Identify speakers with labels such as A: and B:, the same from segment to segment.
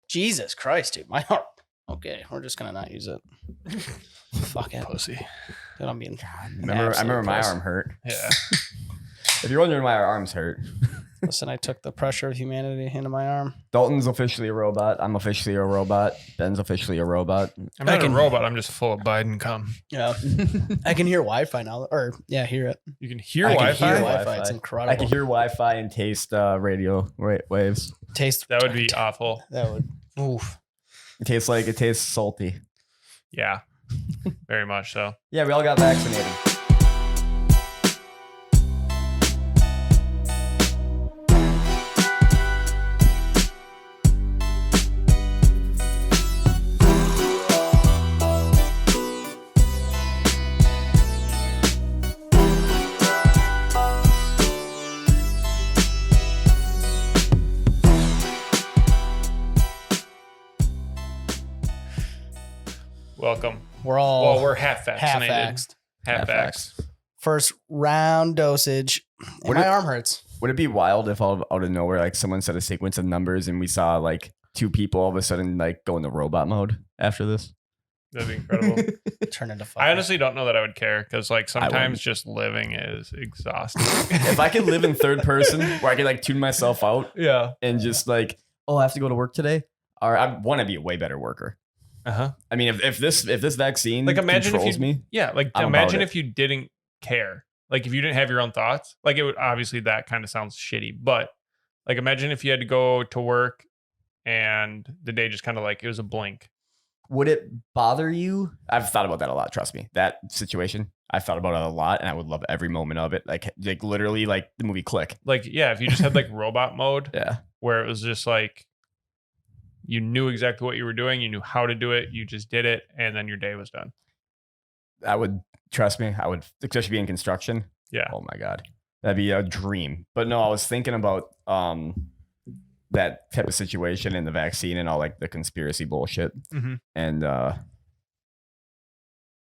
A: Jesus Christ, dude. My arm. Okay, we're just gonna not use it. Fuck it.
B: Pussy.
A: Dude, I'm being.
C: I remember my arm hurt.
B: Yeah.
C: If you're wondering why our arms hurt.
A: Listen, I took the pressure of humanity into my arm.
C: Dalton's officially a robot. I'm officially a robot. Ben's officially a robot.
B: I'm not a robot. I'm just full of Biden cum.
A: Yeah. I can hear Wi-Fi now. Or, yeah, hear it.
B: You can hear
C: I can
B: Wi-Fi?
C: hear
A: Wi-Fi. It's incredible.
C: I can hear Wi-Fi and taste radio waves.
A: Taste.
B: That would be awful.
A: That would. Oof.
C: It tastes salty.
B: Yeah. Very much so.
C: Yeah, we all got vaccinated.
B: Welcome.
A: We're
B: half vaccinated.
A: half-vaxxed.
B: Half vaxxed.
A: First round dosage. And my arm hurts.
C: Would it be wild if out of nowhere, like someone said a sequence of numbers and we saw like two people all of a sudden like go into robot mode after this?
B: That'd be incredible.
A: Turn into fucking.
B: I honestly don't know that I would care because like sometimes just living is exhausting.
C: If I could live in third person where I could like tune myself out
B: Yeah.
C: and just like, oh, I have to go to work today. Or I want to be a way better worker.
B: Uh-huh.
C: I mean, if this vaccine
B: Like imagine if
C: controls
B: you
C: me,
B: yeah, like
C: I'm
B: imagine
C: about
B: if you didn't care. Like if you didn't have your own thoughts. Like it would obviously that kind of sounds shitty, but like imagine if you had to go to work and the day just kind of like it was a blink.
C: would it bother you? I've thought about that a lot. Trust me, that situation. I've thought about it a lot, and I would love every moment of it. Like literally, like the movie Click.
B: Like yeah, if you just had like robot mode,
C: Yeah,
B: where it was just like you knew exactly what you were doing, you knew how to do it, you just did it, and then your day was done.
C: I would trust me. I would, especially be in construction.
B: Yeah.
C: Oh my god, that'd be a dream. But no, I was thinking about that type of situation and the vaccine and all like the conspiracy bullshit.
B: Mm-hmm.
C: And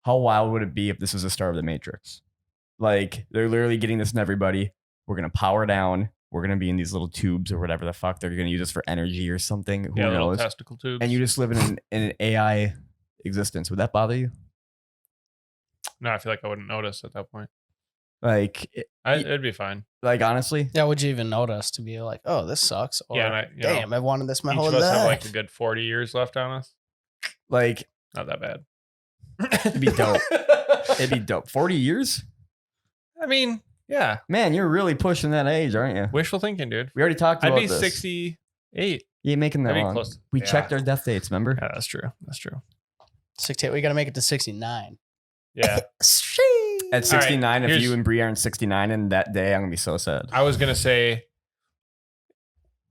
C: how wild would it be if this was the start of the Matrix? Like they're literally getting this in everybody. We're gonna power down. We're gonna be in these little tubes or whatever the fuck they're gonna use us for energy or something. Who
B: Little
C: knows?
B: testicle tubes.
C: And you just live in an AI existence. Would that bother you?
B: No, I feel like I wouldn't notice at that point.
C: Like,
B: It'd be fine.
C: like honestly,
A: Yeah, would you even notice to be like, oh, this sucks? Or,
B: Yeah, and
A: damn, I've wanted this my
B: Each
A: whole
B: of us
A: life.
B: have like a good 40 years left on us.
C: like
B: Not that bad.
C: it'd be dope. It'd be dope. 40 years,
B: I mean, yeah.
C: man. You're really pushing that age, aren't you?
B: Wishful thinking, dude.
C: We already talked
B: I'd
C: about
B: be
C: this.
B: 68.
C: You ain't making that
B: I'd be
C: long.
B: close.
C: We
B: Yeah.
C: checked our death dates. Remember?
B: Yeah, that's true. That's true.
A: 68. We got to make it to 69.
B: Yeah.
C: At 69, if
B: here's-
C: you and Bree aren't 69 in that day, I'm gonna be so sad.
B: I was going to say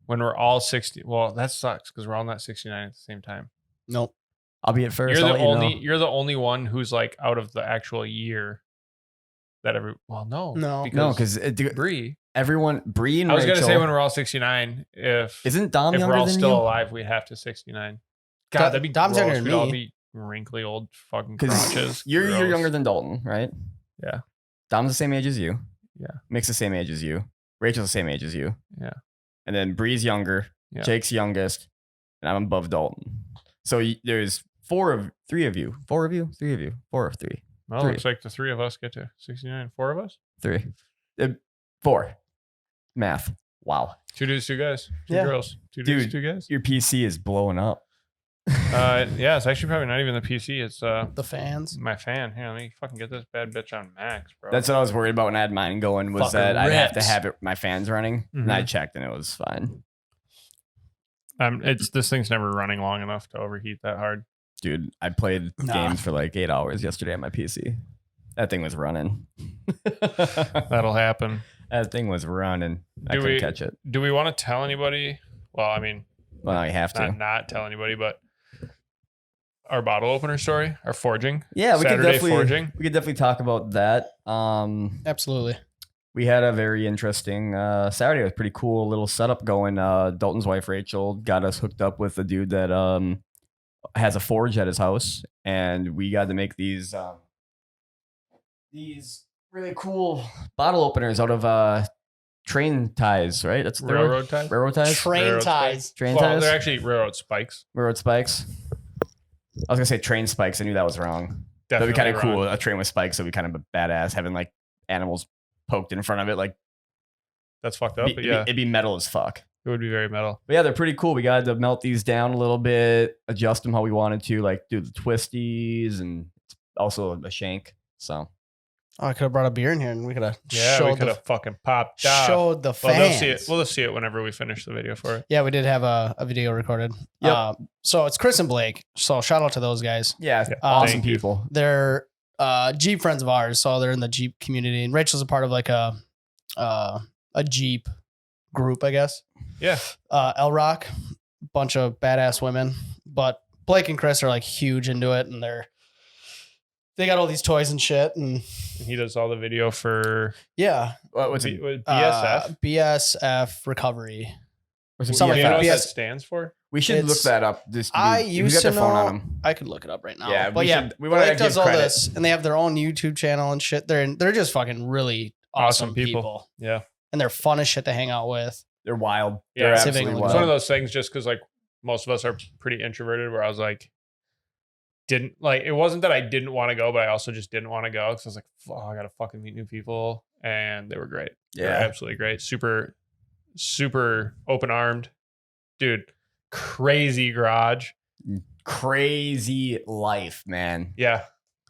B: when we're all 60. Well, that sucks because we're all not 69 at the same time.
A: Nope.
C: I'll be at first.
B: You're
C: I'll
B: the
C: let you
B: only
C: know.
B: you're the only one who's like out of the actual year that no.
A: No.
C: No, because
B: Bree.
C: everyone, Bree and
B: I was
C: Rachel.
B: going to say when we're all 69 if
C: Dom
B: if
C: younger
B: we're all
C: than
B: still
C: you?
B: alive, we'd have to 69. God, that'd be
A: Dom's
B: gross.
A: younger than
B: We'd all
A: me.
B: be wrinkly old fucking
C: Because
B: crotches.
C: you're
B: Gross.
C: younger than Dalton, right?
B: Yeah.
C: Dom's the same age as you.
B: Yeah.
C: Mick's the same age as you. Rachel's the same age as you.
B: Yeah.
C: And then Bree's younger.
B: Yeah.
C: Jake's youngest. And I'm above Dalton. So there's four of three. Four of three.
B: Well,
C: Three.
B: looks like the three of us get to 69. Four of us?
C: Three. Four. Math. Wow.
B: 2 dudes, 2 guys. 2
A: Yeah.
B: girls. 2
C: Dude.
B: dudes, 2 guys.
C: Your PC is blowing up.
B: Yeah, it's actually probably not even the PC. It's
A: The fans.
B: my fan. Here, let me fucking get this bad bitch on max, bro.
C: That's what I was worried about when I had mine going, was
A: Fucking
C: that I'd have to
A: rips.
C: have my fans running. And
B: Mhm.
C: I checked and it was fine.
B: It's this thing's never running long enough to overheat that hard.
C: Dude, I played
A: Nah.
C: games for like 8 hours yesterday on my PC. That thing was running.
B: That'll happen.
C: That thing was running. I
B: Do
C: couldn't
B: we-
C: catch it.
B: Do we want to tell anybody? Well, I mean,
C: Well, now you have to.
B: not tell anybody, but our bottle opener story, our forging.
C: Yeah, we
B: Saturday
C: could
B: forging.
C: definitely talk about that.
A: Absolutely.
C: We had a very interesting Saturday. It was pretty cool little setup going. Dalton's wife Rachel got us hooked up with a dude that has a forge at his house, and we got to make these really cool bottle openers out of train ties, right? That's the
B: Railroad ties?
C: Railroad ties.
A: Train
B: Railroad
A: ties.
C: Train
B: Well,
C: ties.
B: they're actually railroad spikes.
C: Railroad spikes. I was gonna say train spikes. I knew that was wrong.
B: Definitely
C: That'd be kind of
B: wrong.
C: cool. A train with spikes would be kind of badass. Having like animals poked in front of it, like
B: That's fucked up, but
C: it'd be metal as fuck.
B: it would be very metal.
C: But yeah, they're pretty cool. We got to melt these down a little bit, adjust them how we wanted to, like do the twisties and also a shank. So
A: Oh, I could have brought a beer in here and we could have
B: Yeah, we
A: showed
B: could
A: the
B: have fucking popped off.
A: showed the
B: Well,
A: fans.
B: they'll see it. We'll just see it whenever we finish the video for it.
A: Yeah, we did have a video recorded.
C: Yep.
A: So it's Chris and Blake. So shout out to those guys.
C: yeah,
B: Yeah,
C: awesome
B: thank you.
C: people.
A: They're Jeep friends of ours. So they're in the Jeep community. And Rachel's a part of like a Jeep group, I guess.
B: Yeah.
A: El Rock, bunch of badass women. But Blake and Chris are like huge into it, and they got all these toys and shit. And
B: He does all the video for
A: yeah,
C: What's it?
B: BSF.
A: BSF recovery.
C: What's it?
A: something
B: Do you know
A: like
B: what
A: that.
B: that stands for?
C: We should look
A: It's-
C: that up. This
A: I
C: if you
A: used
C: got
A: to
C: the phone
A: know.
C: on them.
A: I could look it up right now.
C: Yeah,
A: but
C: we
A: yeah,
C: should- we wanna
A: Blake
C: give
A: does all
C: credit.
A: this, and they have their own YouTube channel and shit. They're just fucking really awesome
B: Awesome
A: people.
B: people. Yeah.
A: And they're fun as shit to hang out with.
C: They're wild.
B: Yeah,
C: They're
A: Civic
C: absolutely
A: and
B: It's one of
C: wild.
B: those things just because like most of us are pretty introverted where I was like, didn't like, it wasn't that I didn't want to go, but I also just didn't want to go because I was like, fuck, I got to fucking meet new people. And they were great. They were
C: Yeah.
B: absolutely great. Super, super open armed. Dude, crazy garage.
C: Crazy life, man.
B: Yeah.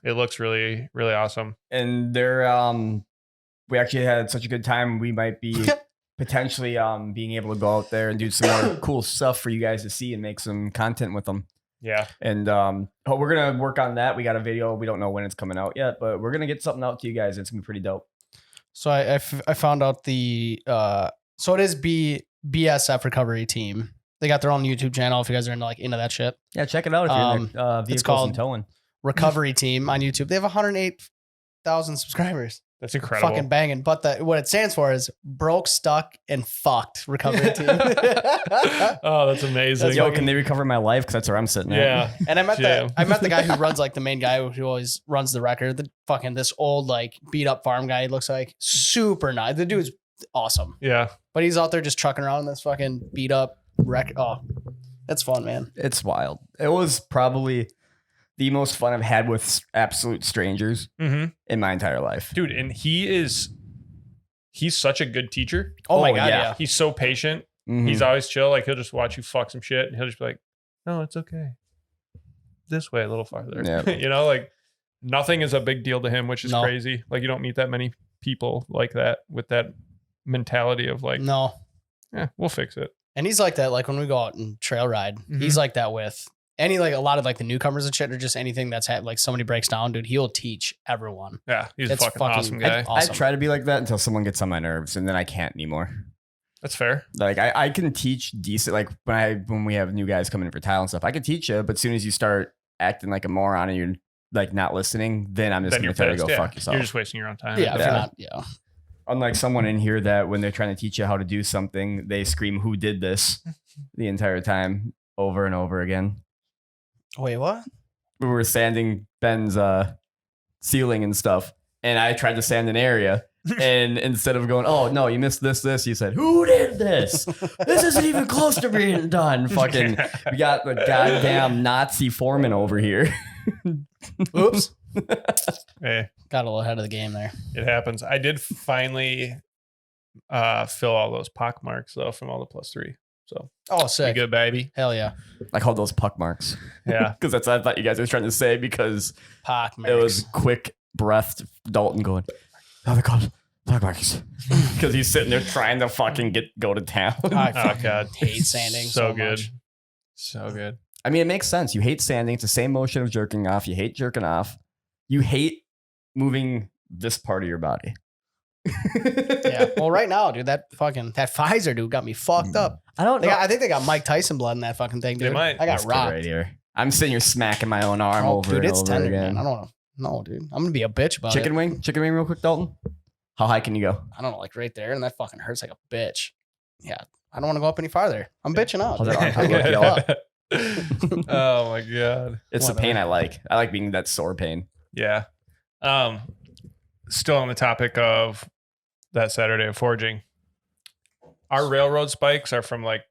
B: It looks really, really awesome.
C: And they're we actually had such a good time. We might be potentially being able to go out there and do some more cool stuff for you guys to see and make some content with them.
B: Yeah.
C: And we're gonna work on that. We got a video. We don't know when it's coming out yet, but we're gonna get something out to you guys. It's gonna be pretty dope.
A: So I found out the so it is BSF recovery team. They got their own YouTube channel if you guys are into that shit.
C: Yeah, check it out if you're in there. Vehicles
A: called-
C: and towing.
A: Recovery team on YouTube. They have 108,000 subscribers.
B: That's incredible.
A: Fucking banging. But what it stands for is broke, stuck, and fucked recovery team.
B: Oh, that's amazing.
C: Yo, can they recover my life? Because that's where I'm sitting at.
B: Yeah.
A: And I met
B: Jam.
A: the guy who runs like the main guy who always runs the record. The fucking this old like beat up farm guy. He looks like super nice. The dude's awesome,
B: Yeah.
A: but he's out there just trucking around in this fucking beat up wreck. Oh, that's fun, man.
C: It's wild. It was probably the most fun I've had with absolute strangers
B: Mm-hmm.
C: in my entire life.
B: Dude, and he's such a good teacher.
A: Oh, my
C: Oh,
A: god,
C: yeah.
A: yeah.
B: He's so patient.
C: Mhm.
B: He's always chill. Like he'll just watch you fuck some shit and he'll just be like, no, it's okay. This way a little farther.
C: Yeah.
B: You know, like nothing is a big deal to him, which is
A: No.
B: crazy. Like you don't meet that many people like that with that mentality of like,
A: No,
B: yeah, we'll fix it.
A: and he's like that. Like when we go out and trail ride, he's like that with any like a lot of like the newcomers and shit, or just anything that's like somebody breaks down, dude. He'll teach everyone.
B: Yeah, he's
A: It's
B: a fucking awesome
A: fucking-
B: guy.
A: awesome.
C: I try to be like that until someone gets on my nerves, and then I can't anymore.
B: That's fair.
C: Like I can teach decent. Like when we have new guys coming in for tile and stuff, I can teach you. But as soon as you start acting like a moron and you're like not listening, then I'm just
B: Then
C: gonna
B: you're
C: tell you to
B: pissed.
C: go
B: Yeah.
C: fuck yourself.
B: You're just wasting your own time.
A: Yeah, if you're
C: Yeah.
A: not, yeah.
C: Unlike someone in here that when they're trying to teach you how to do something, they scream "Who did this?" the entire time over and over again.
A: Wait, what?
C: We were sanding Ben's ceiling and stuff, and I tried to sand an area. And instead of going, "Oh no, you missed this," you said, "Who did this? This isn't even close to being done." Fucking, we got the goddamn Nazi foreman over here.
A: Oops.
B: Hey,
A: Got a little ahead of the game there.
B: it happens. I did finally fill all those pock marks though from all the +3. So
A: Oh,
B: we
A: sick.
B: good, baby.
A: Hell yeah.
C: I called those puck marks
B: Yeah.
C: because that's what I thought you guys were trying to say because
A: Pock
C: it was quick breathed Dalton going, "Oh, they're called puck marks," because he's sitting there trying to fucking go to town.
A: I
B: Oh,
A: fucking
B: God.
A: hate sanding
B: So
A: so
B: good.
A: much.
B: So good.
C: I mean, it makes sense. You hate sanding. It's the same motion of jerking off. You hate jerking off. You hate moving this part of your body.
A: Yeah. Well, right now, dude, that Pfizer dude got me fucked up.
C: I don't know.
A: I think they got Mike Tyson blood in that fucking thing,
B: They
A: dude.
B: might.
A: I got
C: Let's get
A: rocked.
C: right here. I'm sitting here smacking my own arm
A: Oh,
C: over
A: dude,
C: and
A: it's
C: over
A: tender,
C: again.
A: man. I don't know. No, dude. I'm gonna be a bitch about
C: Chicken
A: it.
C: wing, real quick, Dalton. How high can you go?
A: I don't know, like right there, and that fucking hurts like a bitch. Yeah. I don't want to go up any farther. I'm bitching out.
C: How's
A: dude.
C: that arm
A: I'm
C: look,
A: gonna
C: y'all?
A: go up.
B: Oh my god.
C: It's the
A: Whatever.
C: pain I like. I like being that sore pain.
B: Yeah. Still on the topic of that Saturday of forging. Our railroad spikes are from like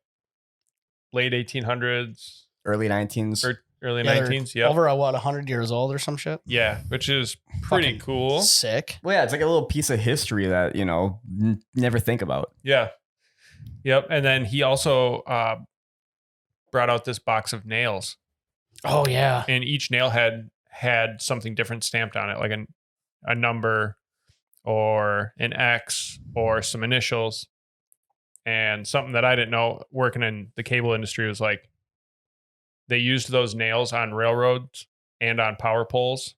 B: late 1800s,
C: Early 19s.
B: or early
A: Yeah, they're
B: 19s. Yep.
A: Over 100 years old or some shit.
B: Yeah, which is pretty
A: Fucking
B: cool.
A: Sick.
C: Well, yeah, it's like a little piece of history that, never think about.
B: Yeah. Yep. And then he also brought out this box of nails,
A: Oh yeah.
B: and each nail had something different stamped on it, like a number or an X or some initials. And something that I didn't know working in the cable industry was like they used those nails on railroads and on power poles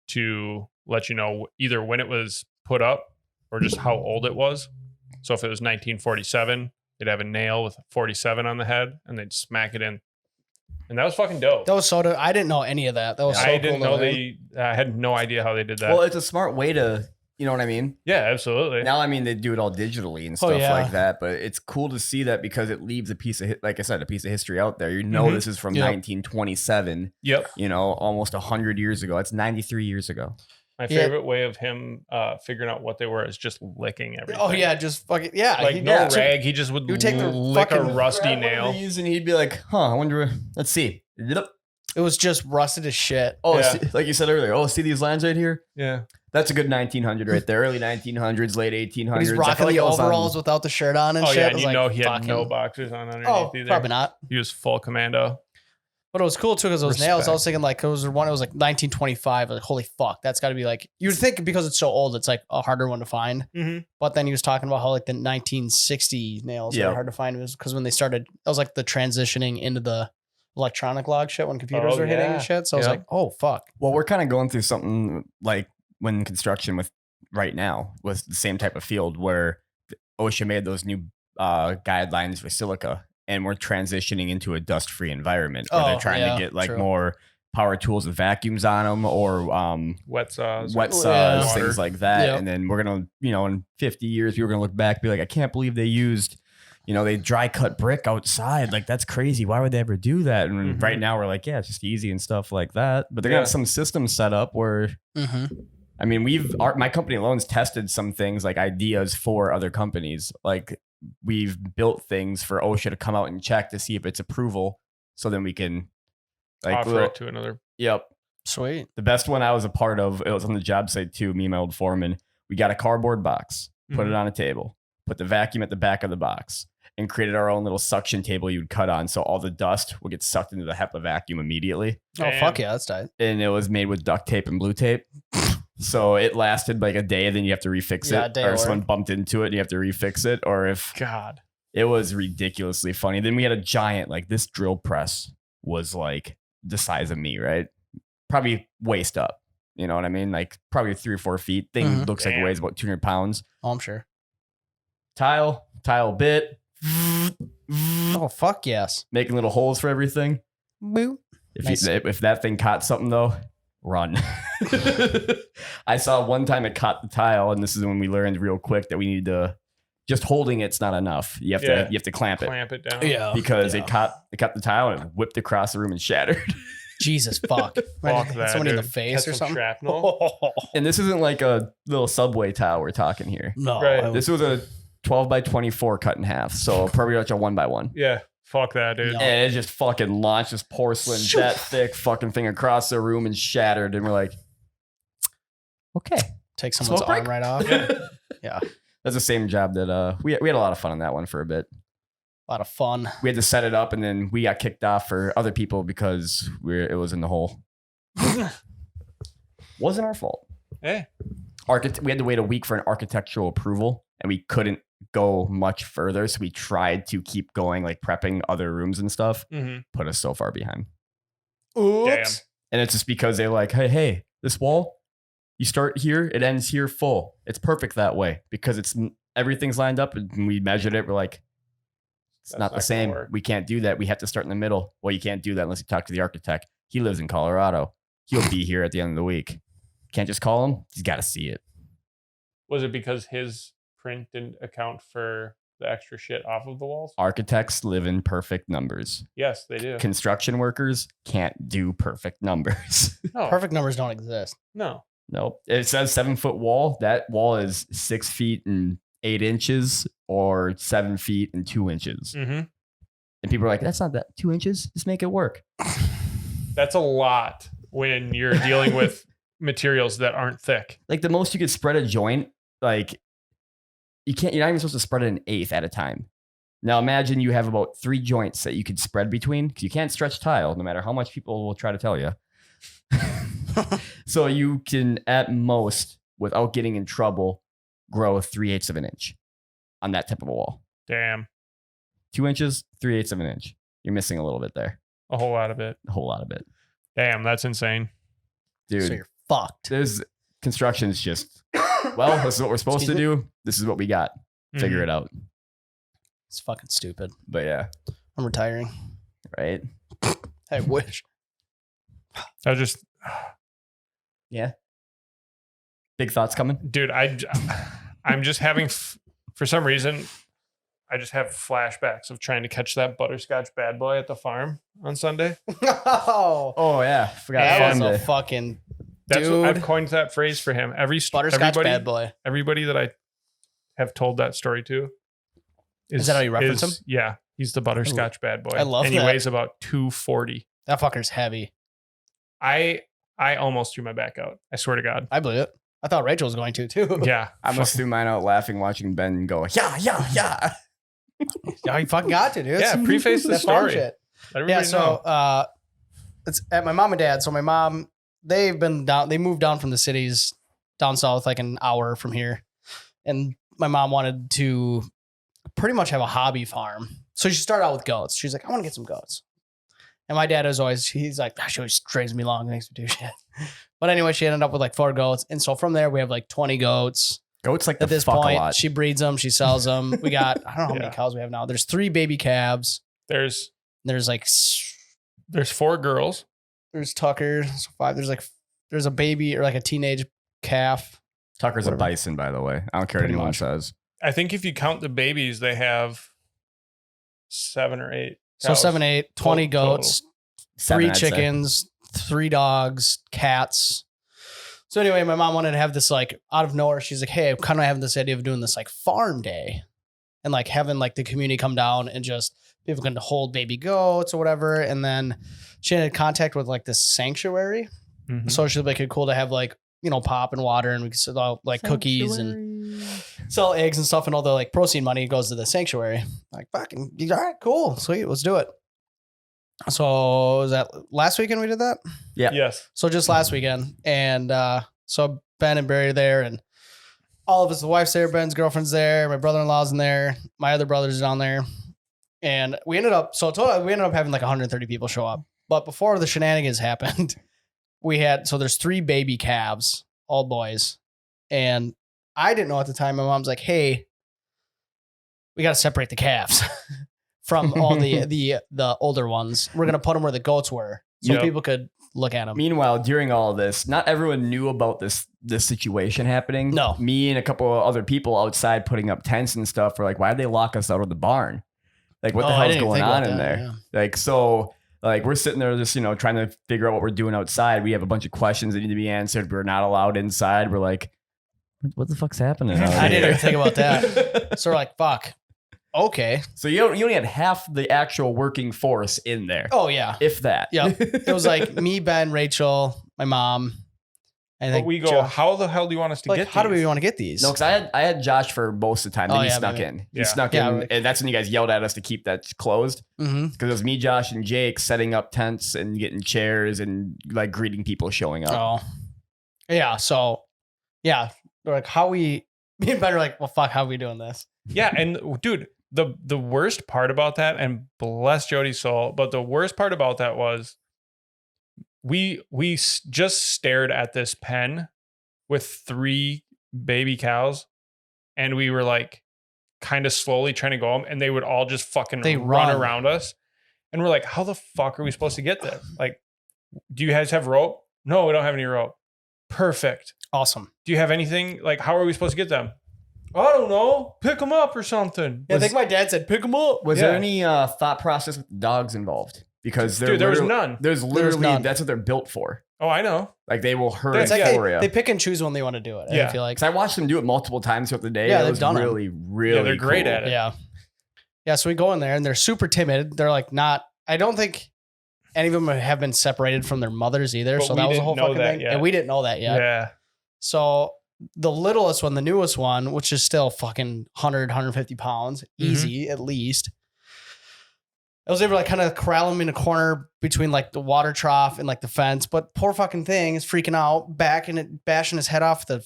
B: to let you know either when it was put up or just how old it was. So if it was 1947, they'd have a nail with 47 on the head and they'd smack it in. And that was fucking dope.
A: That was so dope. I didn't know any of that. That was so
B: I
A: cool.
B: didn't know I had no idea how they did that.
C: Well, it's a smart way to, you know what I mean?
B: Yeah, absolutely.
C: Now, I mean, they do it all digitally and stuff
A: yeah.
C: like that, but it's cool to see that because it leaves a piece of, like I said, a piece of history out there.
B: Mhm.
C: This is from
A: Yep.
C: 1927,
B: Yep.
C: Almost 100 years ago. That's 93 years ago.
B: My
A: Yeah.
B: favorite way of him figuring out what they were is just licking everything.
A: Oh yeah, just fucking yeah.
B: Like no rag. He just would
A: He would take the
B: lick a
A: fucking-
B: rusty
C: Grab one of
B: nail.
C: these and he'd be like, I wonder, let's see.
A: It was just rusted as shit.
C: Oh,
B: Yeah.
C: see, like you said earlier. Oh, see these lines right here?
B: Yeah.
C: That's a good 1900 right there. Early 1900s, late 1800s.
A: When he's
C: I
A: rocking
C: feel like
A: the
C: it was on-
A: overalls without the shirt on and
B: Oh
A: shit.
B: yeah,
A: I
B: and
A: was
B: you
A: like,
B: know he had
A: fucking-
B: no boxers on underneath
A: Oh,
B: either.
A: probably not.
B: He was full commando.
A: But it was cool too because those nails. I
B: Respect.
A: was thinking like it was one. It was like 1925. Like holy fuck, that's got to be like you'd think because it's so old, it's like a harder one to find.
B: Mm-hmm.
A: But then he was talking about how like the 1960 nails
C: Yeah.
A: are hard to find because when they started, that was like the transitioning into the electronic log shit when computers
B: Oh,
A: were hitting
B: yeah.
A: and shit. So I was
B: Yeah.
A: like, oh fuck.
C: Well, we're kind of going through something like when construction with right now was the same type of field where OSHA made those new guidelines for silica, and we're transitioning into a dust-free environment where they're
A: Oh,
C: trying
A: yeah,
C: to get like
A: true.
C: more power tools with vacuums on them or
B: Wet saws.
C: wet
A: Yeah.
C: saws,
B: Water.
C: things like that.
A: Yep.
C: And then we're gonna, in 50 years, people are gonna look back, and be like, I can't believe they used, they dry cut brick outside. Like that's crazy. Why would they ever do that? And
B: Mhm.
C: right now we're like, yeah, it's just easy and stuff like that. But they're gonna
B: Yeah.
C: have some systems set up where,
A: Mm-hmm.
C: I mean, my company alone's tested some things like ideas for other companies. Like we've built things for OSHA to come out and check to see if it's approval, so then we can
B: Offer it to another.
C: Yep.
A: Sweet.
C: The best one I was a part of, it was on the job site too, me and my old foreman. We got a cardboard box, put it on a table, put the vacuum at the back of the box, and created our own little suction table you'd cut on. So all the dust would get sucked into the HEPA vacuum immediately.
A: Oh
B: Damn.
A: fuck yeah, that's tight.
C: And it was made with duct tape and blue tape. So it lasted like a day, then you have to refix
A: Yeah, a
C: it.
A: day
C: Or
A: of
C: if someone
A: work.
C: bumped into it and you have to refix it. Or if
B: God.
C: it was ridiculously funny. Then we had a giant, like this drill press was like the size of me, right? Probably waist up. You know what I mean? Like probably 3 or 4 feet. Thing
A: Mhm.
C: looks like it
B: Damn.
C: weighs about 200 pounds.
A: Oh, I'm sure.
C: Tile bit,
A: Oh fuck yes.
C: making little holes for everything.
A: Boo. Nice.
C: If that thing caught something though, run. I saw one time it caught the tile, and this is when we learned real quick that we needed to just holding it's not enough. You have to clamp it
B: Clamp it down.
A: Yeah.
C: because
A: yeah.
C: it caught the tile and it whipped across the room and shattered.
A: Jesus fuck.
B: Fuck
A: Imagine
B: that.
A: somebody in the
B: dude.
A: face
B: Catch
A: or
B: some
A: something.
B: Shrapnel.
C: And this isn't like a little subway tile we're talking here.
A: No.
B: Right.
A: I would-
C: This was a 12 by 24 cut in half, so probably like a 1 by 1.
B: Yeah. Fuck that, dude.
A: No.
C: And it just fucking launched this porcelain
A: Shoo.
C: that thick fucking thing across the room and shattered. And we're like, okay.
A: Take someone's
C: Smoke break?
A: arm right off. Yeah.
C: That's the same job that we had a lot of fun on that one for a bit.
A: A lot of fun.
C: We had to set it up and then we got kicked off for other people because it was in the hole. Wasn't our fault.
B: Hey.
C: We had to wait a week for an architectural approval and we couldn't go much further. So we tried to keep going, like prepping other rooms and stuff.
B: Mm-hmm.
C: Put us so far behind.
A: Oops.
C: And it's just because they're like, hey, this wall, you start here, it ends here full. It's perfect that way because everything's lined up and we measured it. We're like, it's
B: That's
C: not the
B: not gonna
C: same.
B: work.
C: We can't do that. We have to start in the middle. Well, you can't do that unless you talk to the architect. He lives in Colorado. He'll be here at the end of the week. Can't just call him. He's got to see it.
B: Was it because his print didn't account for the extra shit off of the walls?
C: Architects live in perfect numbers.
B: Yes, they do.
C: Construction workers can't do perfect numbers.
B: No.
A: Perfect numbers don't exist.
B: No.
C: Nope. It says 7 foot wall. That wall is 6 feet and 8 inches or 7 feet and 2 inches.
B: Mm-hmm.
C: And people are like, that's not that 2 inches. Just make it work.
B: That's a lot when you're dealing with materials that aren't thick.
C: Like the most you could spread a joint, like you're not even supposed to spread it an eighth at a time. Now imagine you have about 3 joints that you could spread between, because you can't stretch tile no matter how much people will try to tell you. So you can at most, without getting in trouble, grow 3/8 of an inch on that type of a wall.
B: Damn.
C: 2 inches, 3/8 of an inch. You're missing a little bit there.
B: A whole lot of it.
C: A whole lot of it.
B: Damn, that's insane.
C: Dude,
A: So you're fucked.
C: there's construction's just, well, this is what we're supposed to do. This is what we got. Figure
B: Mhm.
C: it out.
A: It's fucking stupid.
C: But yeah,
A: I'm retiring.
C: right?
A: I wish.
B: I just,
C: Yeah. Big thoughts coming?
B: dude, I'm just having, for some reason, I just have flashbacks of trying to catch that butterscotch bad boy at the farm on Sunday.
A: Oh,
C: Oh, yeah. Forgot
A: that was
C: Farm
A: a
C: Day.
A: fucking
B: That's what, I've
A: dude.
B: coined that phrase for him.
A: Butterscotch bad boy.
B: Everybody that I have told that story to
A: Is that how you reference him?
B: Yeah, he's the butterscotch bad boy.
A: I love
B: and
A: that.
B: he weighs about 240.
A: That fucker's heavy.
B: I almost threw my back out. I swear to God.
A: I believe it. I thought Rachel was going to too.
B: Yeah,
C: I must threw mine out laughing, watching Ben go, yeah.
A: Yeah, you fucking got to, dude.
B: Yeah, preface the
A: That farm
B: story.
A: shit.
B: let
A: Yeah,
B: everybody know.
A: so it's at my mom and dad. So my mom, they've been down. They moved down from the cities down south, like an hour from here, and my mom wanted to pretty much have a hobby farm. So she started out with goats. She's like, I want to get some goats. And my dad is always, he's like, she always drags me along and makes me do shit. But anyway, she ended up with like 4 goats. And so from there, we have like 20 goats.
C: Goats like the
A: At this
C: fuck a
A: point,
C: lot.
A: she breeds them. She sells them. We got, I don't know how
B: Yeah.
A: many cows we have now. There's 3 baby calves.
B: There's
A: There's like,
B: 4 girls.
A: there's Tucker. So 5. There's a baby or like a teenage calf.
C: Tucker's
A: Whatever.
C: a bison, by the way. I don't care what
A: Pretty
C: anyone
A: much.
C: says.
B: I think if you count the babies, they have 7 or 8.
A: So
B: cows.
A: 7, 8, 20
B: Total.
A: goats,
C: 7,
A: 3
C: I'd say.
A: chickens, 3 dogs, cats. So anyway, my mom wanted to have this like out of nowhere. She's like, hey, I'm kind of having this idea of doing this like farm day and like having like the community come down and just people can hold baby goats or whatever. And then she had contact with like this sanctuary.
B: Mhm.
A: So she's like, it'd cool to have like, you know, pop and water and we could sell out like cookies and sell eggs and stuff, and all the like proceed money goes to the sanctuary. Like, fucking, all right, cool, sweet, let's do it. So was that last weekend we did that?
C: Yeah.
B: Yes.
A: So just last weekend, and so Ben and Barry are there, and all of us, the wife's there, Ben's girlfriend's there, my brother-in-law's in there, my other brother's down there, and we ended up having like 130 people show up. But before the shenanigans happened, there's 3 baby calves, all boys, and I didn't know at the time. My mom's like, "Hey, we got to separate the calves from all the older ones. We're gonna put them where the goats were, so
B: Yep.
A: people could look at them."
C: Meanwhile, during all of this, not everyone knew about this situation happening.
A: No.
C: Me and a couple of other people outside putting up tents and stuff were like, why'd they lock us out of the barn? Like, what the
A: I
C: hell's
A: didn't even
C: going
A: think
C: on
A: about
C: in
A: that,
C: there?
A: yeah.
C: Like, so, like, we're sitting there just, trying to figure out what we're doing outside. We have a bunch of questions that need to be answered. We're not allowed inside. We're like, what the fuck's happening? out
A: I didn't
C: here?
A: even think about that. So we're like, fuck. Okay.
C: So you only had half the actual working force in there,
A: Oh yeah.
C: if that.
A: Yeah. It was like me, Ben, Rachel, my mom. I
B: But
A: think
B: we go,
A: Josh.
B: how the hell do you want us to
A: Like,
B: get
A: how do we
B: these?
A: want to get these?
C: No, because I had Josh for most of the time. Then
A: Oh,
C: he
A: yeah,
C: snuck
A: maybe.
C: in.
B: Yeah.
C: He snuck
A: Yeah,
C: in,
A: right.
C: and that's when you guys yelled at us to keep that closed.
A: Mm-hmm.
C: Because it was me, Josh, and Jake setting up tents and getting chairs and like greeting people showing up.
A: Oh. Yeah. So yeah. We're like, me and Ben are like, well, fuck, how are we doing this?
B: Yeah, and dude, the worst part about that, and bless Jody's soul, but the worst part about that was we just stared at this pen with 3 baby cows, and we were like kind of slowly trying to go them, and they would all just fucking
A: They
B: run
A: run.
B: around us, and we're like, how the fuck are we supposed to get them? Like, do you guys have rope? No, we don't have any rope. Perfect.
A: Awesome.
B: Do you have anything? Like, how are we supposed to get them? I don't know. Pick them up or something.
A: Yeah, I think my dad said, pick them up.
C: Was there
B: Yeah.
C: any thought process with dogs involved? Because
B: Dude, there was
C: literally-
B: none.
C: There's literally
A: none.
C: that's what they're built for.
B: Oh, I know.
C: Like they will herd
A: It's like
C: for you.
A: they pick and choose when they want to do it.
B: Yeah.
A: I feel like.
C: Because I watched them do it multiple times throughout the day.
A: Yeah,
C: It
A: they've
C: was
A: done 'em.
C: really, really
B: Yeah, they're great
C: cool.
B: at it.
A: Yeah. Yeah. So we go in there and they're super timid. They're like not, I don't think any of them have been separated from their mothers either.
B: But
A: So
B: we
A: that was a
B: didn't
A: whole
B: know
A: fucking
B: that
A: thing.
B: yet.
A: And we didn't know that yet.
B: Yeah.
A: So the littlest one, the newest one, which is still fucking 100, 150 pounds, easy at least. I was able to like kind of corral him in a corner between like the water trough and like the fence. But poor fucking thing is freaking out, bashing his head off the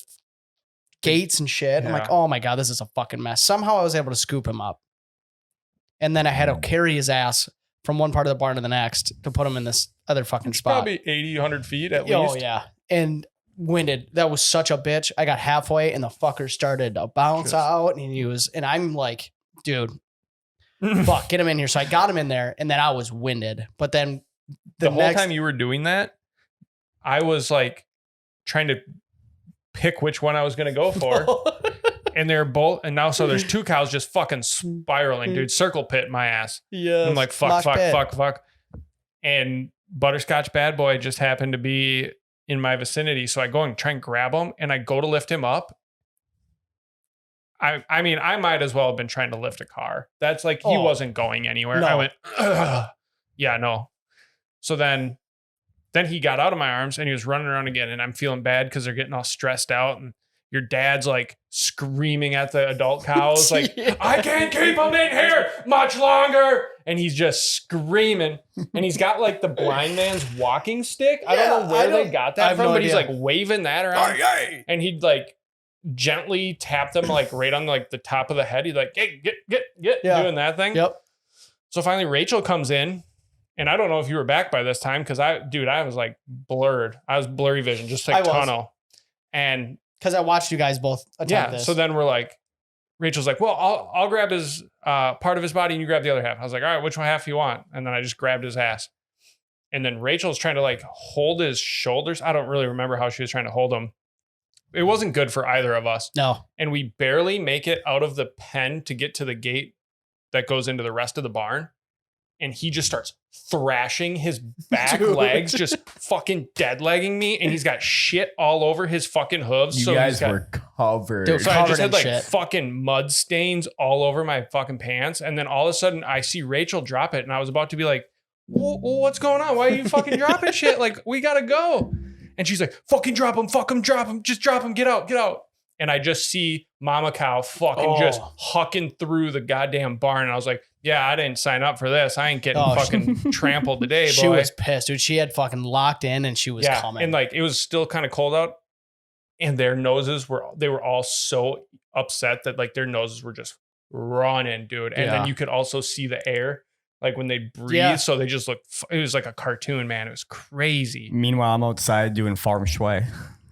A: gates and shit. I'm like,
B: Yeah.
A: oh my God, this is a fucking mess. Somehow I was able to scoop him up. And then I had to carry his ass from one part of the barn to the next to put him in this other fucking
B: It's
A: spot.
B: probably 80, 100 feet at
A: Oh
B: least.
A: yeah. And winded. That was such a bitch. I got halfway and the fucker started to bounce out and I'm like, dude, fuck, get him in here. So I got him in there and then I was winded. But then
B: The whole time you were doing that, I was like trying to pick which one I was going to go for. And they're both, and now so there's two cows just fucking spiraling, dude. Circle pit my ass.
A: Yeah.
B: I'm like, fuck. And Butterscotch Bad Boy just happened to be in my vicinity. So I go and try and grab him and I go to lift him up. I mean, I might as well have been trying to lift a car. That's like, he wasn't going anywhere.
A: No.
B: I went, ugh. Yeah, no. So then he got out of my arms and he was running around again. And I'm feeling bad because they're getting all stressed out. And your dad's like screaming at the adult cows, like, I can't keep him in here much longer. And he's just screaming. And he's got like the blind man's walking stick. I don't know where they got
A: I
B: that
A: have
B: from,
A: no
B: but he's
A: idea.
B: like waving that around. And he'd like gently tap them like right on like the top of the head. He's like, hey, get,
A: Yeah.
B: doing that thing.
A: Yep.
B: So finally Rachel comes in. And I don't know if you were back by this time because I was like blurred. I was blurry vision, just like tunnel. And
A: because I watched you guys both attempt this.
B: so then we're like, Rachel's like, well, I'll grab his part of his body and you grab the other half. I was like, all right, which one half do you want? And then I just grabbed his ass. And then Rachel's trying to like hold his shoulders. I don't really remember how she was trying to hold him. It wasn't good for either of us.
A: No.
B: And we barely make it out of the pen to get to the gate that goes into the rest of the barn. And he just starts thrashing his back legs, just fucking dead legging me. And he's got shit all over his fucking hooves.
C: You guys were covered.
A: Dude,
B: So I
A: covered
B: just had
A: in
B: like
A: shit.
B: fucking mud stains all over my fucking pants. And then all of a sudden I see Rachel drop it. And I was about to be like, what's going on? Why are you fucking dropping shit? Like, we gotta go. And she's like, fucking drop him, drop him, just drop him, get out. And I just see Mama Cow fucking just hucking through the goddamn barn. And I was like, yeah, I didn't sign up for this. I ain't getting fucking trampled today, boy.
A: She was pissed, dude. She had fucking locked in and she was coming.
B: And like, it was still kind of cold out. And their noses were all so upset that like their noses were just running, dude. And then you could also see the air, like when they breathe.
A: Yeah.
B: So they just looked, it was like a cartoon, man. It was crazy.
C: Meanwhile, I'm outside doing farm shui.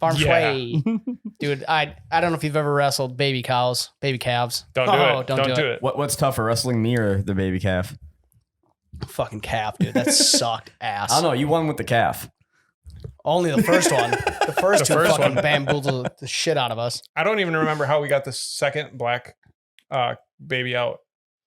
A: Farm
B: Yeah.
A: sway. Dude, I don't know if you've ever wrestled baby calves, baby calves.
B: Don't do it. Don't do it.
C: What's tougher, wrestling me or the baby calf?
A: Fucking calf, dude. That sucked ass.
C: I don't know. You won with the calf.
A: Only the first one. The first two
B: first
A: fucking
B: one.
A: bamboozled the shit out of us.
B: I don't even remember how we got the second black baby out.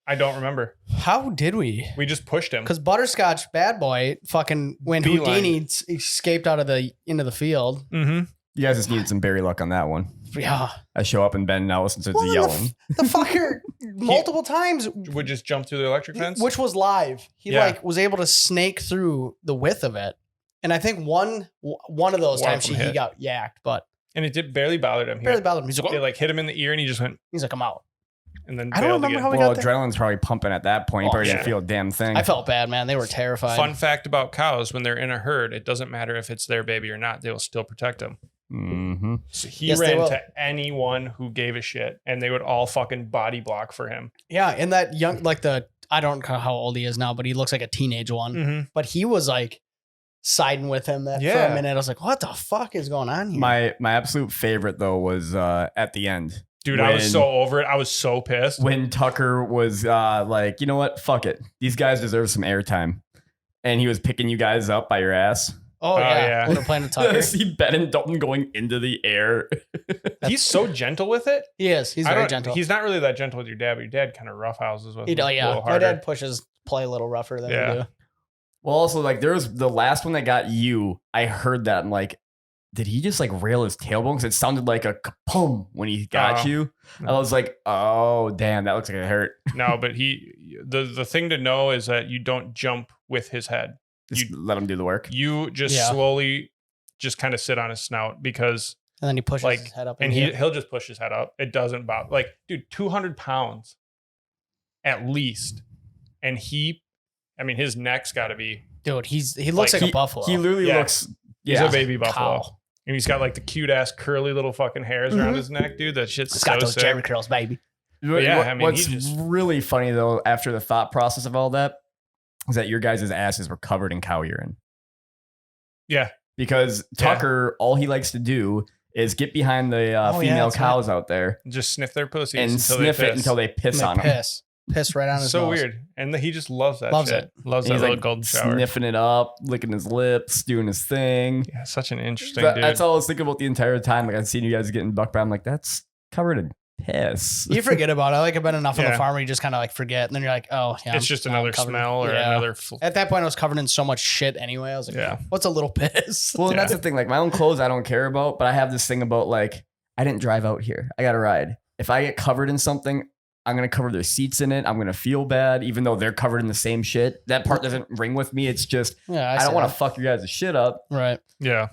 B: I don't remember.
A: How did we?
B: We just pushed him.
A: Because Butterscotch Bad Boy fucking when
B: Beeline.
A: Houdini escaped out of into the field.
B: Mm-hmm.
C: You guys just needed some berry luck on that one.
A: Yeah.
C: I show up and Ben now since it's
A: Well, then
C: yelling.
A: The fucker multiple times,
B: Would just jump through the electric fence.
A: which was live. He
B: Yeah.
A: like was able to snake through the width of it. And I think one of those
B: One
A: times
B: of them
A: he
B: hit.
A: got yacked, but
B: And it did barely bothered him.
A: barely bothered him. He's
B: It
A: like,
B: like hit him in the ear and he just went
A: I'm out.
B: and then
A: I don't
B: bailed
A: remember
B: again.
A: how we
C: Well,
A: got there.
C: adrenaline's probably pumping at that point. You
A: Oh,
C: probably
B: yeah.
C: didn't feel a damn thing.
A: I felt bad, man. They were terrified.
B: Fun fact about cows: when they're in a herd, it doesn't matter if it's their baby or not; they will still protect them.
C: Mm-hmm.
B: So he
A: Yes, they
B: ran
A: will.
B: to anyone who gave a shit, and they would all fucking body block for him.
A: Yeah, and that young, like I don't know how old he is now, but he looks like a teenage one.
B: Mm-hmm.
A: But he was like siding with him for a
B: Yeah.
A: minute. I was like, what the fuck is going on here?
C: My absolute favorite though was at the end.
B: Dude, I was
C: When-
B: so over it. I was so pissed.
C: When Tucker was like, you know what? Fuck it. These guys deserve some airtime. And he was picking you guys up by your ass.
A: oh, yeah.
B: yeah.
A: When we're playing with Tucker.
C: See Ben and Dalton going into the air.
B: He's so gentle with it.
A: He is. He's
B: I
A: very
B: don't-
A: gentle.
B: He's not really that gentle with your dad, but your dad kind of roughhouses with him a
A: yeah.
B: little
A: My
B: harder.
A: dad pushes play a little rougher than we
B: Yeah.
A: do.
C: Well, also like there was the last one that got you. I heard that. I'm like, did he just like rail his tailbone? Because it sounded like a kapoom when he got you. I was like, oh damn, that looks like it hurt.
B: No, but the thing to know is that you don't jump with his head.
C: Just let him do the work.
B: You just slowly just kind of sit on his snout because
A: and then he pushes his head up.
B: And he'll just push his head up. It doesn't bother. Like, dude, 200 pounds at least. And his neck's got to be.
A: Dude, he looks like a buffalo.
C: He literally looks.
B: He's a baby buffalo.
A: Cow.
B: And he's got like the cute ass curly little fucking hairs around his neck, dude. That shit's
A: He's got those
B: sick.
A: Jerry curls, baby.
B: But yeah,
C: what's really funny though, after the thought process of all that, is that your guys' asses were covered in cow urine.
B: Yeah.
C: Because Tucker, all he likes to do is get behind the female cows out there.
B: Just sniff their pussies.
C: And sniff it until they piss on them.
A: Piss right on his
B: so
A: nose.
B: Weird. And he just loves that
A: loves
B: shit.
A: It.
B: Loves
C: and
B: that little golden shower.
C: Sniffing it up, licking his lips, doing his thing.
B: Yeah, such an interesting dude.
C: That's all I was thinking about the entire time. Like I've seen you guys getting bucked by. I'm like, that's covered in piss.
A: You forget about it. Like I've been enough on the farm where you just kind of like forget. And then you're like, oh yeah.
B: It's just another smell or another.
A: At that point, I was covered in so much shit anyway. I was like, what's a little piss?
C: Well, and that's the thing. Like my own clothes, I don't care about. But I have this thing about like, I didn't drive out here. I got to ride. If I get covered in something, I'm going to cover their seats in it. I'm going to feel bad, even though they're covered in the same shit. That part doesn't ring with me. It's just, I don't want to fuck your guys' shit up.
A: Right.
B: Yeah.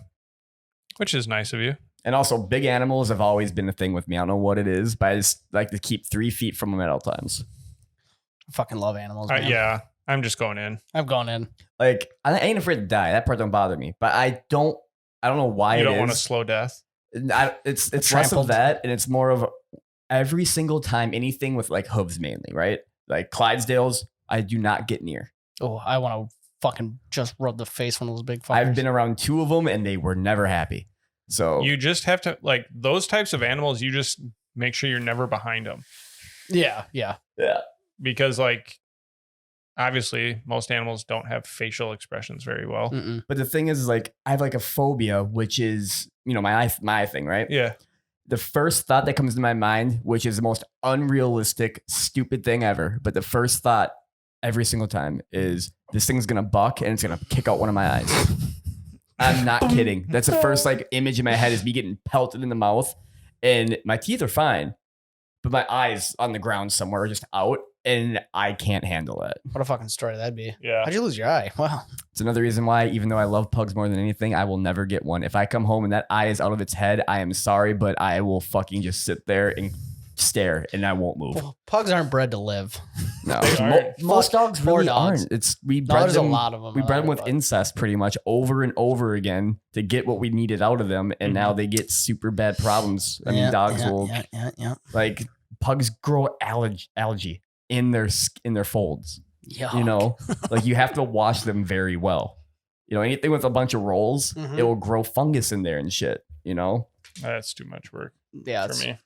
B: Which is nice of you.
C: And also, big animals have always been a thing with me. I don't know what it is, but I just like to keep 3 feet from them at all times.
A: I fucking love animals. Man.
B: Yeah. I'm just going in.
A: I'm going in.
C: Like, I ain't afraid to die. That part don't bother me. But I don't know why
B: you don't want a slow death.
C: It's less of that, and it's more of every single time anything with like hooves mainly, right? Like Clydesdales, I do not get near.
A: Oh, I want to fucking just rub the face one of those big fuckers.
C: I've been around 2 of them, and they were never happy. So
B: you just have to like those types of animals. You just make sure you're never behind them.
A: Yeah.
B: Because like obviously most animals don't have facial expressions very well.
C: But the thing is like I have like a phobia, which is my eye thing, right?
B: Yeah.
C: The first thought that comes to my mind, which is the most unrealistic, stupid thing ever, but the first thought every single time is this thing's gonna buck and it's gonna kick out one of my eyes. I'm not kidding. That's the first like image in my head is me getting pelted in the mouth, and my teeth are fine, but my eyes on the ground somewhere are just out, and I can't handle it.
A: What a fucking story that'd be.
B: Yeah.
A: How'd you lose your eye? Wow.
C: It's another reason why, even though I love pugs more than anything, I will never get one. If I come home and that eye is out of its head, I am sorry, but I will fucking just sit there and stare, and I won't move.
A: Well, pugs aren't bred to live.
C: No,
B: aren't.
C: most dogs really
A: dogs.
C: aren't. We bred
A: there's
C: them.
A: a lot of them.
C: We bred them with incest pretty much over and over again to get what we needed out of them, and now they get super bad problems. I mean, dogs will like pugs grow algae in their folds.
A: Yeah,
C: like you have to wash them very well. Anything with a bunch of rolls, it will grow fungus in there and shit.
B: That's too much work.
A: Yeah,
B: for me.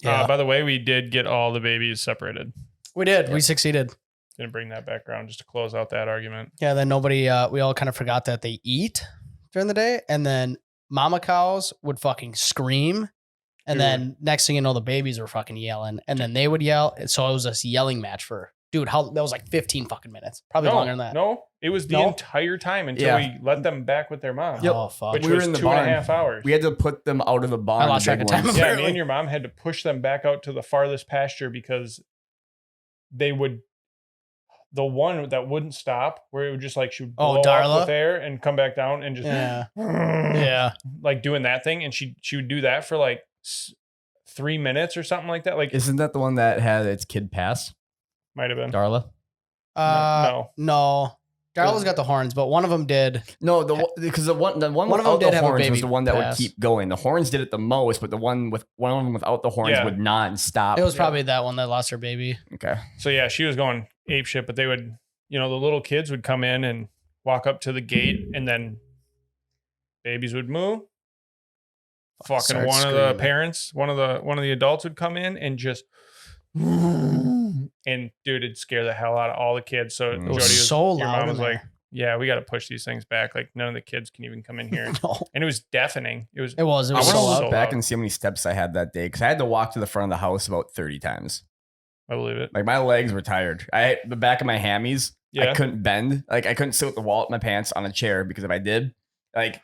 A: Yeah.
B: By the way, we did get all the babies separated.
A: We did. Yeah. We succeeded.
B: Didn't bring that background just to close out that argument.
A: Yeah. Then nobody. We all kind of forgot that they eat during the day, and then mama cows would fucking scream, and then next thing you know, the babies were fucking yelling, and then they would yell. So it was this yelling match for that was like 15 fucking minutes, probably longer than that.
B: No, it was the entire time until we let them back with their mom.
C: Yep.
A: Oh fuck.
B: Which was in the 2.5 hours.
C: We had to put them out of the barn.
A: I lost track of time.
B: Yeah, me and your mom had to push them back out to the farthest pasture because they would. The one that wouldn't stop, where it would just like she would blow up with air and come back down and just like doing that thing, and she would do that for like 3 minutes or something like that. Like,
C: isn't that the one that had its kid pass?
B: Might have been
C: Darla.
A: No. Darla's got the horns, but one of them did.
C: No, because the one without the horns was the one that would keep going. The horns did it the most, but one of them without the horns would not stop.
A: It was probably that one that lost her baby.
C: Okay.
B: So yeah, she was going ape shit, but they would, the little kids would come in and walk up to the gate, and then babies would moo. Fucking one of the parents, one of the adults would come in and just. And dude, it'd scare the hell out of all the kids. So Jody was
A: so
B: your
A: loud.
B: mom was like, "Yeah, we got to push these things back. Like none of the kids can even come in here."
A: No.
B: And it was deafening. It was.
C: I want to
A: so
C: look
A: loud.
C: back and see how many steps I had that day because I had to walk to the front of the house about 30 times.
B: I believe it.
C: Like my legs were tired. The back of my hammies
B: Yeah.
C: I couldn't bend. Like I couldn't sit with the wallet in my pants on a chair because if I did, like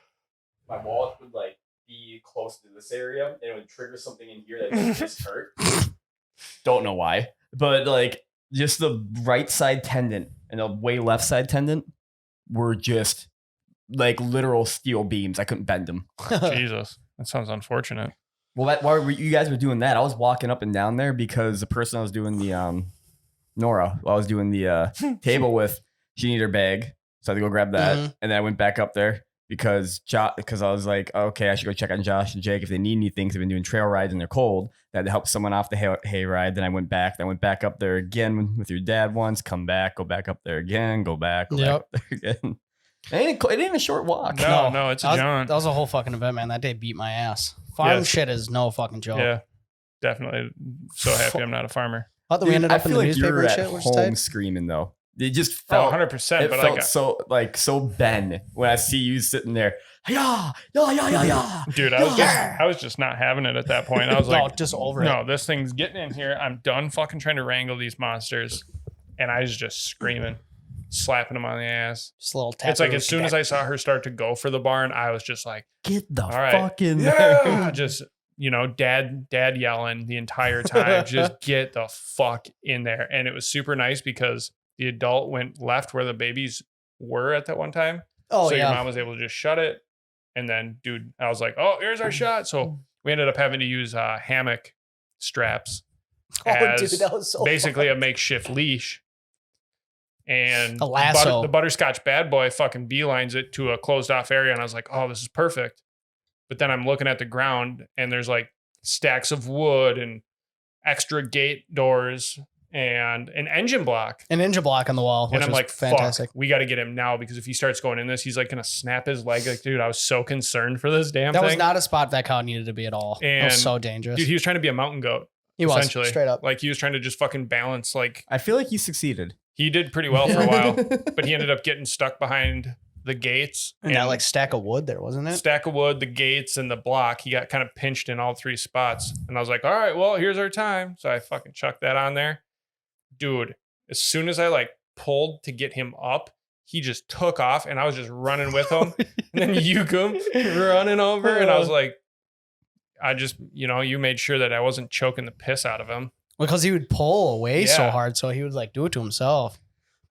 C: my wallet would like be close to this area and it would trigger something in here that would just hurt. Don't know why, but like just the right side tendon and the way left side tendon were just like literal steel beams. I couldn't bend them.
B: Jesus, that sounds unfortunate.
C: Well, while you guys were doing that, I was walking up and down there because the person I was doing the Nora, I was doing the table with, she needed her bag, so I had to go grab that, and then I went back up there because I was like, okay, I should go check on Josh and Jake if they need anything. 'Cause they've been doing trail rides and they're cold. That to help someone off the hay ride. Then I went back. Then I went back up there again with your dad once. Come back, go back up there again. Go back, go back up there again. It ain't even a short walk.
B: No, it's a jaunt.
A: That was a whole fucking event, man. That day beat my ass. Farm shit is no fucking joke.
B: Yeah, definitely. So happy I'm not a farmer.
A: Dude, we ended up in the newspaper and shit,
C: which
A: which
C: home
A: tight.
C: screaming though. It just felt
B: 100%.
C: It
B: But
C: felt so Ben when I see you sitting there. Yeah.
B: Dude, I was just not having it at that point. I was like,
A: just over it.
B: No, this thing's getting in here. I'm done fucking trying to wrangle these monsters, and I was just screaming, slapping them on the ass.
A: Just a little tap.
B: It's like as soon as I saw her start to go for the barn, I was just like,
C: get the
B: all right,
C: fuck in
B: yeah.
C: there.
B: Just, dad yelling the entire time. Just get the fuck in there. And it was super nice because the adult went left where the babies were at that one time.
A: Oh,
B: so
A: yeah.
B: your mom was able to just shut it. And then, dude, I was like, oh, here's our shot. So we ended up having to use hammock straps as
A: dude, that was so
B: basically
A: fun.
B: a makeshift leash. And
A: A lasso.
B: the butterscotch bad boy fucking beelines it to a closed off area. And I was like, oh, this is perfect. But then I'm looking at the ground and there's like stacks of wood and extra gate doors and an engine block.
A: An engine block on the wall.
B: And I'm like,
A: fantastic.
B: fuck, we got to get him now because if he starts going in this, he's like going to snap his leg. Like, dude, I was so concerned for this damn
A: That
B: thing.
A: was not a spot that cow needed to be at all. It
B: And,
A: was so dangerous.
B: Dude, he was trying to be a mountain goat.
A: He was,
B: essentially.
A: straight up.
B: Like he was trying to just fucking balance. Like
C: I feel like you succeeded.
B: he did pretty well for a while, but he ended up getting stuck behind the gates
A: And that like stack of wood there, wasn't it?
B: stack of wood, the gates, and the block. He got kind of pinched in all three spots. And I was like, all right, well, here's our time. So I fucking chucked that on there. Dude, as soon as I like pulled to get him up, he just took off and I was just running with him. And then you come running over. And I was like, I just, you made sure that I wasn't choking the piss out of him.
A: Because he would pull away so
B: Yeah.
A: hard. So he would like do it to himself.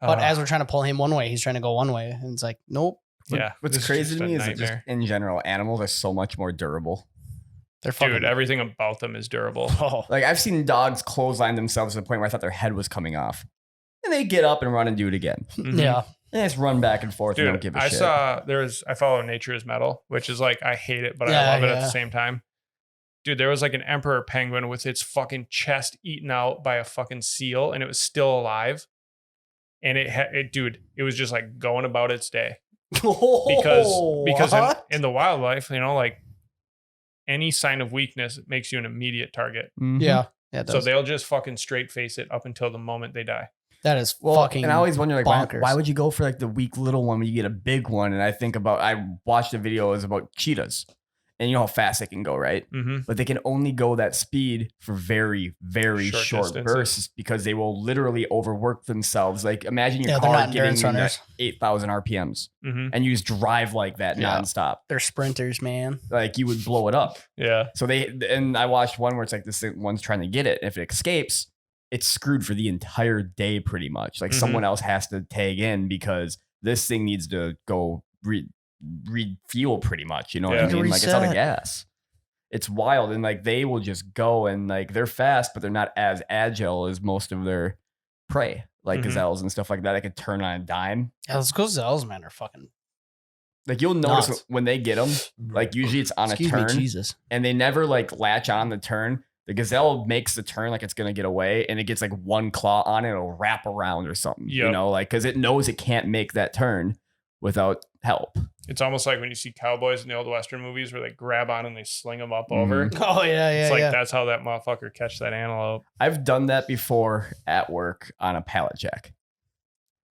A: But as we're trying to pull him one way, he's trying to go one way. And it's like, nope.
B: yeah,
C: What's
B: this is
C: crazy
B: just
C: to
B: a
C: me is that just
B: nightmare.
C: in general, animals are so much more durable.
A: They're fucking.
B: Dude, everything about them is durable.
A: Oh.
C: Like I've seen dogs clothesline themselves to the point where I thought their head was coming off. And they get up and run and do it again.
B: Mhm.
A: Yeah.
C: And they just run back and forth and don't
B: Dude,
C: give a
B: I
C: shit.
B: I follow Nature is Metal, which is like, I hate it, but
A: Yeah,
B: I love it at
A: yeah.
B: the same time. Dude, there was like an emperor penguin with its fucking chest eaten out by a fucking seal and it was still alive. And it was just like going about its day because in the wildlife, like any sign of weakness makes you an immediate target.
C: Mhm.
A: Yeah. Yeah. It
B: So
A: does.
B: they'll just fucking straight face it up until the moment they die.
A: That is
C: Well,
A: fucking.
C: and I always wonder, like,
A: bonkers.
C: why would you go for like the weak little one when you get a big one? And I watched a video, it was about cheetahs, and you know how fast they can go, right?
B: Mm-hmm.
C: But they can only go that speed for very, very
B: Short
C: short
B: distances.
C: bursts because they will literally overwork themselves. Like, imagine your
A: Yeah, they're
C: car
A: not
C: getting
A: endurance runners.
C: 8,000 RPMs,
B: Mm-hmm.
C: and you just drive like that
A: Yeah.
C: nonstop.
A: They're sprinters, man.
C: Like, you would blow it up.
B: Yeah.
C: So and I watched one where it's like this one's trying to get it. If it escapes, it's screwed for the entire day pretty much. Like
B: Mhm.
C: someone else has to tag in because this thing needs to go refuel pretty much. You know what I
B: Yeah.
C: mean? Like it's out of
A: Reset.
C: gas. It's wild. And like they will just go and like they're fast, but they're not as agile as most of their prey, like
B: Mhm.
C: gazelles and stuff like that. They could turn on a dime.
A: Yeah, those gazelles, man, are fucking.
C: Like you'll notice
A: Nuts.
C: when they get them, like usually it's on
A: Excuse
C: a turn.
A: me, Jesus.
C: And they never like latch on the turn. The gazelle makes the turn like it's gonna get away, and it gets like one claw on it, it'll wrap around or something. You
B: Yep.
C: know, like because it knows it can't make that turn without help.
B: It's almost like when you see cowboys in the old Western movies where they grab on and they sling them up over.
A: Oh yeah, yeah,
B: It's like
A: yeah.
B: that's how that motherfucker catch that antelope.
C: I've done that before at work on a pallet jack.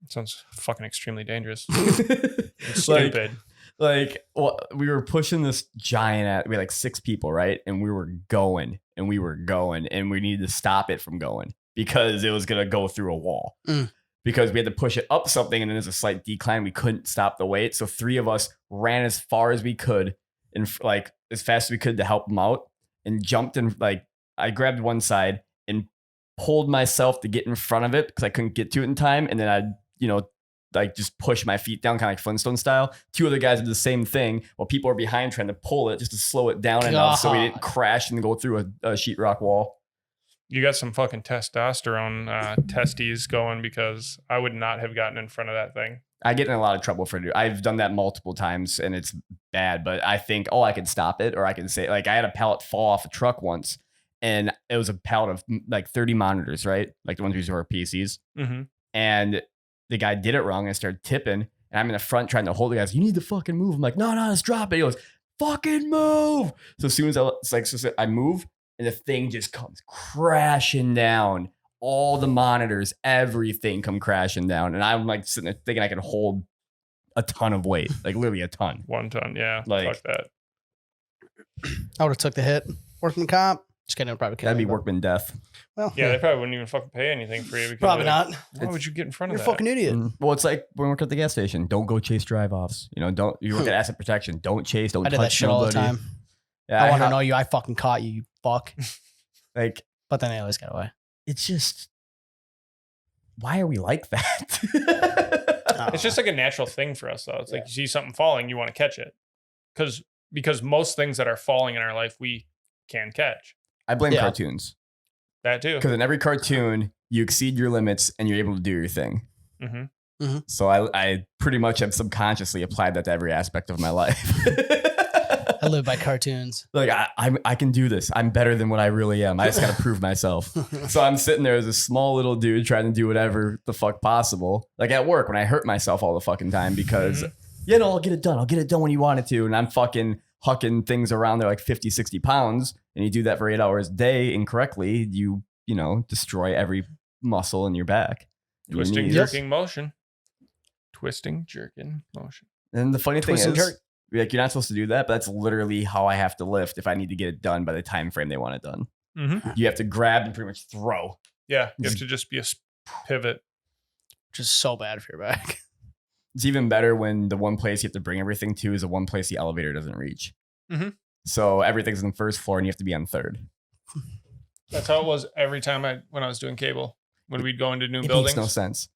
B: It sounds fucking extremely dangerous.
C: It's
B: Stupid.
C: well, we were pushing this giant we had like 6 people, right? And we were going and we needed to stop it from going because it was gonna go through a wall.
A: Mm.
C: because we had to push it up something, and then there's a slight decline. We couldn't stop the weight, so 3 of us ran as far as we could and like as fast as we could to help him out, and jumped in. Like I grabbed one side and pulled myself to get in front of it because I couldn't get to it in time, and then I, like just push my feet down, kind of like Flintstone style. 2 other guys did the same thing while people were behind trying to pull it just to slow it down enough so we didn't crash and go through a sheetrock wall.
B: You got some fucking testosterone testes going, because I would not have gotten in front of that thing.
C: I get in a lot of trouble for it. I've done that multiple times and it's bad, but I think, I can stop it, or I can say, like, I had a pallet fall off a truck once, and it was a pallet of like 30 monitors, right? Like the ones we use for our PCs.
B: Mm-hmm.
C: And the guy did it wrong and started tipping. And I'm in the front trying to hold the guys. You need to fucking move. I'm like, no, let's drop it. He goes, fucking move. So as soon as I move, and the thing just comes crashing down. All the monitors, everything come crashing down. And I'm like sitting there thinking I could hold a ton of weight, like literally a ton.
B: 1 ton, yeah.
C: Like,
B: fuck that.
A: I would have took the hit. Workman comp. Just kidding. Probably
C: That'd be workman death.
A: Well,
B: Yeah, they probably wouldn't even fucking pay anything for you. Because
A: probably
B: like,
A: not.
B: Why would you get in front
A: You're
B: of
A: a
B: that?
A: fucking idiot.
C: Well, it's like when we work at the gas station. Don't go chase drive-offs. You work at asset protection. Don't chase. Don't
A: I did
C: touch
A: that shit
C: nobody.
A: all the time.
C: Yeah,
A: I want to know you. I fucking caught you, you fuck.
C: Like,
A: But then I always got away.
C: it's just, why are we like that?
B: It's just like a natural thing for us, though. It's like you see something falling, you want to catch it. Because most things that are falling in our life, we can catch.
C: I blame
A: Yeah.
C: cartoons.
B: That too.
C: Because in every cartoon, you exceed your limits and you're able to do your thing.
B: Mm-hmm.
C: So I pretty much have subconsciously applied that to every aspect of my life.
A: I live by cartoons.
C: Like, I can do this. I'm better than what I really am. I just got to prove myself. So I'm sitting there as a small little dude trying to do whatever the fuck possible. Like at work when I hurt myself all the fucking time because, I'll get it done. I'll get it done when you want it to. And I'm fucking hucking things around there like 50, 60 pounds. And you do that for 8 hours a day incorrectly, you destroy every muscle in your back. and your
B: Twisting,
C: knees.
B: jerking motion. Twisting, jerking motion.
C: And the funny thing
A: Twist and
C: is,
A: jerk.
C: like, you're not supposed to do that, but that's literally how I have to lift if I need to get it done by the time frame they want it done.
B: Mm-hmm.
C: You have to grab and pretty much throw.
B: Yeah, you have to just be a pivot.
A: Which is so bad for your back.
C: It's even better when the one place you have to bring everything to is the one place the elevator doesn't reach.
B: Mm-hmm.
C: So everything's on the first floor and you have to be on third.
B: That's how it was every time when I was doing cable. When we'd go into new
C: It
B: buildings.
C: makes no sense.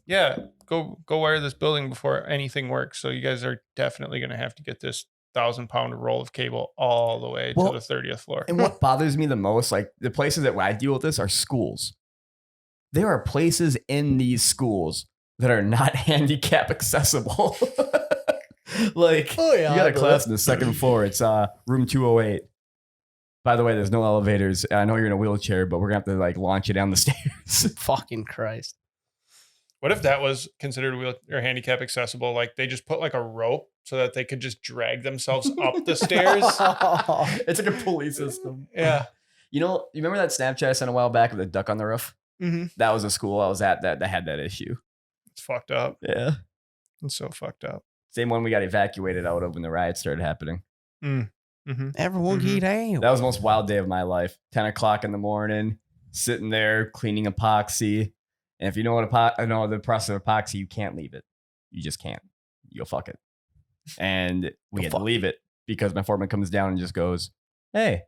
B: Yeah, go wire this building before anything works. So you guys are definitely going to have to get this 1,000-pound roll of cable all the way to the 30th floor.
C: And what bothers me the most, like the places that I deal with this are schools. There are places in these schools that are not handicap accessible. Like,
A: Oh, yeah,
C: you got
A: I
C: a
A: know
C: class
A: that.
C: in the second floor. It's room 208. By the way, there's no elevators. I know you're in a wheelchair, but we're gonna have to like launch you down the stairs.
A: Fucking Christ.
B: What if that was considered wheel or handicap accessible? Like they just put like a rope so that they could just drag themselves up the stairs.
C: It's like a pulley system.
B: Yeah.
C: You remember that Snapchat I sent a while back of the duck on the roof?
B: Mm-hmm.
C: That was a school I was at that had that issue.
B: It's fucked up.
C: Yeah.
B: It's so fucked up.
C: Same one we got evacuated out of when the riots started happening.
B: Mm-hmm.
A: Everyone
B: Mhm.
A: get out.
C: That was the most wild day of my life. 10 o'clock in the morning, sitting there cleaning epoxy. And if you know what the process of epoxy, you can't leave it. You just can't. You'll fuck it. And we had to leave it because my foreman comes down and just goes, "Hey,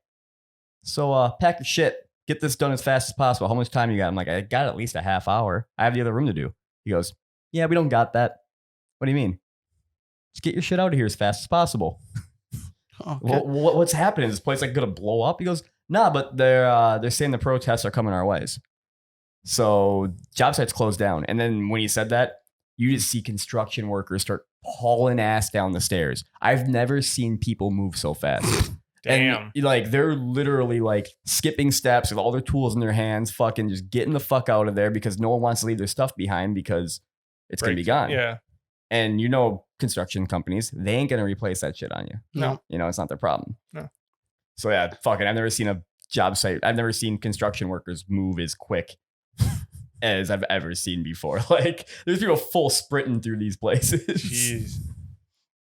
C: so pack your shit. Get this done as fast as possible. How much time you got?" I'm like, "I got at least a half hour. I have the other room to do." He goes, "Yeah, we don't got that." "What do you mean?" "Just get your shit out of here as fast as possible."
A: Okay.
C: Well, what's happening? Is this place like gonna blow up? He goes, "Nah, but they're saying the protests are coming our ways." So job sites closed down. And then when he said that, you just see construction workers start hauling ass down the stairs. I've never seen people move so fast.
B: Damn.
C: And like they're literally like skipping steps with all their tools in their hands, fucking just getting the fuck out of there because no one wants to leave their stuff behind because it's gonna be gone.
B: Yeah.
C: And construction companies, they ain't gonna replace that shit on you.
A: No.
C: It's not their problem.
B: No.
C: So yeah, fucking, I've never seen a job site. I've never seen construction workers move as quick as I've ever seen before. Like, there's people full sprinting through these places.
B: Jeez.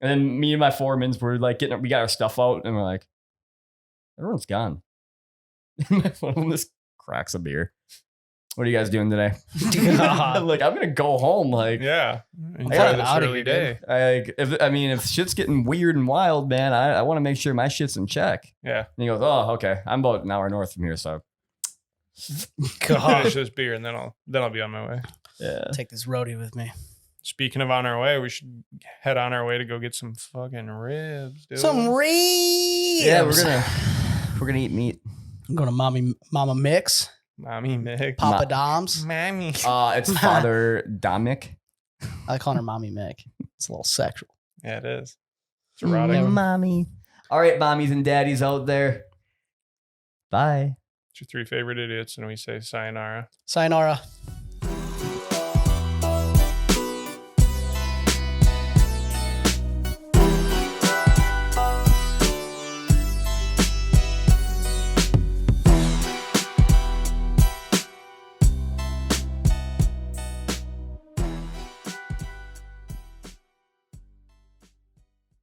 C: And then me and my foremans were like we got our stuff out, and we're like, everyone's gone. One of them just cracks a beer. What are you guys doing today?
A: God.
C: Like, I'm gonna go home. Like,
B: Yeah. Enjoy
A: got
B: this
A: outta
B: early
A: here,
B: day.
C: if shit's getting weird and wild, man, I want to make sure my shit's in check.
B: Yeah.
C: And he goes, oh, okay. I'm about an hour north from here, so
B: Finish this beer and then I'll be on my way.
C: yeah.
A: Take this roadie with me.
B: Speaking of on our way, we should head on our way to go get some fucking ribs, dude.
A: Some ribs.
C: Yeah, we're gonna eat meat.
A: I'm going to Mama Mix,
B: Mommy Mick.
A: Papa Dom's.
B: Mommy.
C: It's Father Dominic.
A: I call her Mommy Mick. It's a little sexual.
B: Yeah, it is. It's erotic.
C: Mommy. All right, mommies and daddies out there. Bye.
B: It's your 3 favorite idiots, and we say sayonara.
A: Sayonara.